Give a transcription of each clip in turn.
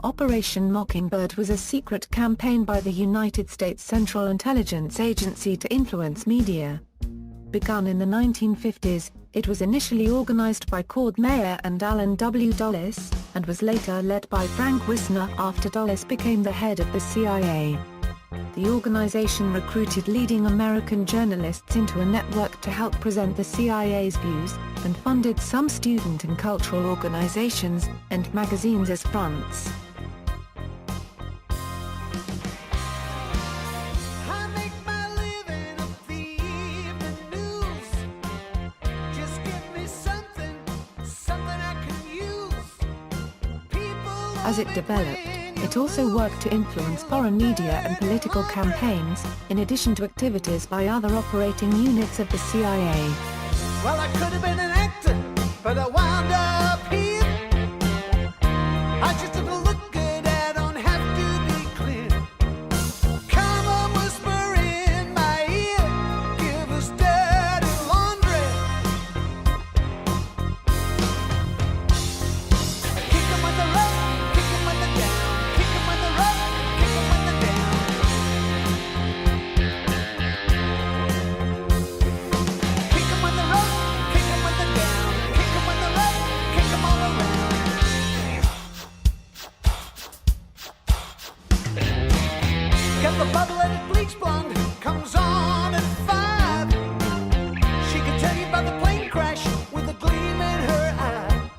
Operation Mockingbird was a secret campaign by the United States Central Intelligence Agency to influence media. Begun in the 1950s, it was initially organized by Cord Meyer and Allen W. Dulles, and was later led by Frank Wisner after Dulles became the head of the CIA. The organization recruited leading American journalists into a network to help present the CIA's views, and funded some student and cultural organizations and magazines as fronts. As it developed, it also worked to influence foreign media and political campaigns, in addition to activities by other operating units of the CIA. Well, I could have been an actor, but I wound up here. I just have to look good, I don't have to be clear. Come on, whisper in my ear, give us dirty laundry. Kick 'em with the left, kick 'em with the down, kick 'em with the right, kick 'em with the down. Kick 'em with the right, kick 'em with the down, kick 'em with the right, kick 'em all around. Get the bubble-headed bleach blonde, comes on at 5. She can tell you about the plane crash with a gleam in her eye.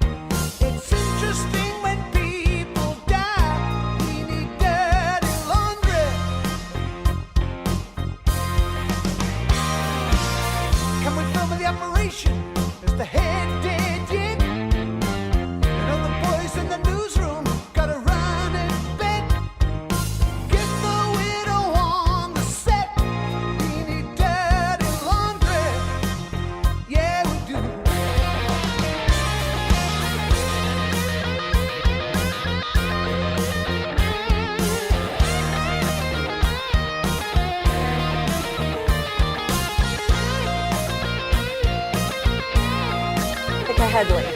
It's interesting when people die, we need dirty laundry. Can we film the operation? Is the head dead yet? You know the boys in the newsroom gotta run in bed. Get the widow on the set. We need dirty laundry. Yeah, we do.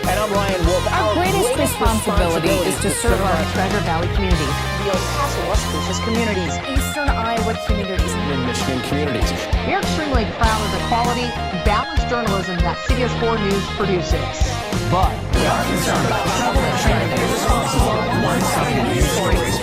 And I'm Ryan Wolf. Our greatest responsibility is to serve our Treasure Valley community, the El Paso, Las Cruces communities, Eastern Iowa communities. in Michigan communities. We are extremely proud of the quality, balanced journalism that CBS 4 News produces. But we are concerned about trouble and trying to be responsible one-sided news stories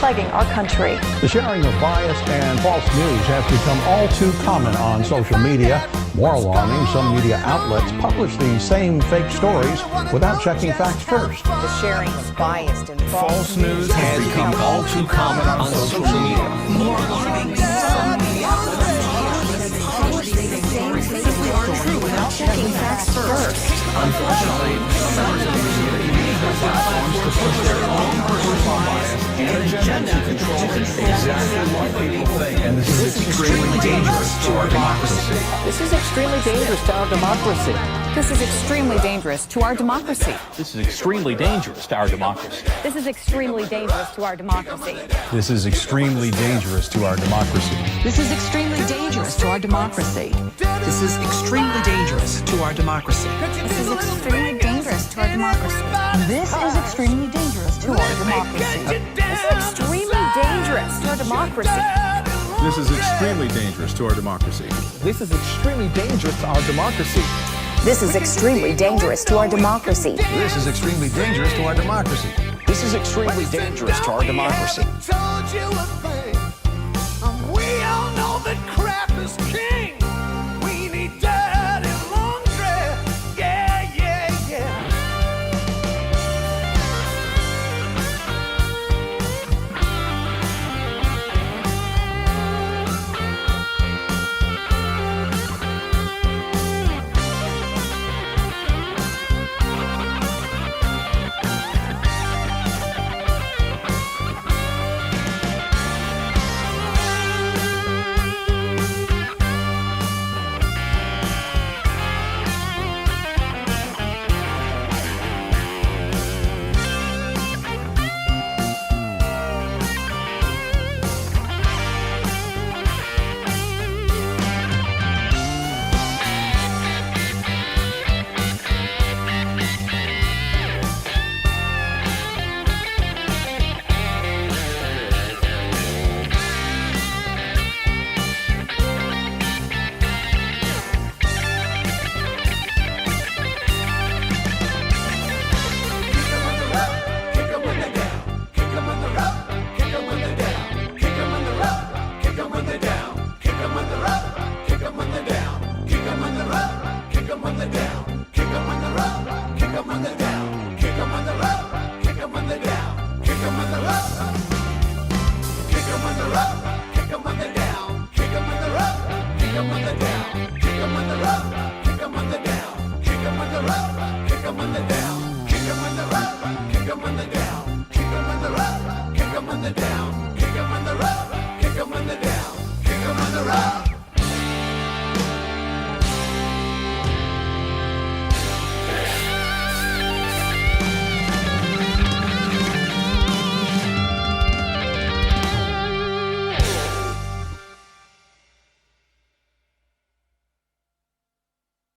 Plaguing our country. The sharing of biased and false news has become all too common on social media. More alarming, some media outlets publish these same fake stories without checking facts first. the sharing of biased and false news has become all too common on social media. More alarming, some media publish these same fake stories true without checking facts first. Unfortunately, some members of these media platforms to push their own personal bias and agenda to control exactly what people think. And this is extremely dangerous to our democracy. This is extremely dangerous to our democracy. This is extremely dangerous to our democracy. This is extremely dangerous to our democracy. This is extremely dangerous to our democracy. This is extremely dangerous to our democracy. This is extremely dangerous to our democracy. This is extremely dangerous to our democracy. This is extremely dangerous to our democracy. This is extremely dangerous to our democracy. This is extremely dangerous to our democracy. This is extremely dangerous to our democracy. This is extremely dangerous to our democracy. This is extremely dangerous to our democracy. This is extremely dangerous to our democracy. This is extremely dangerous to our democracy. Told you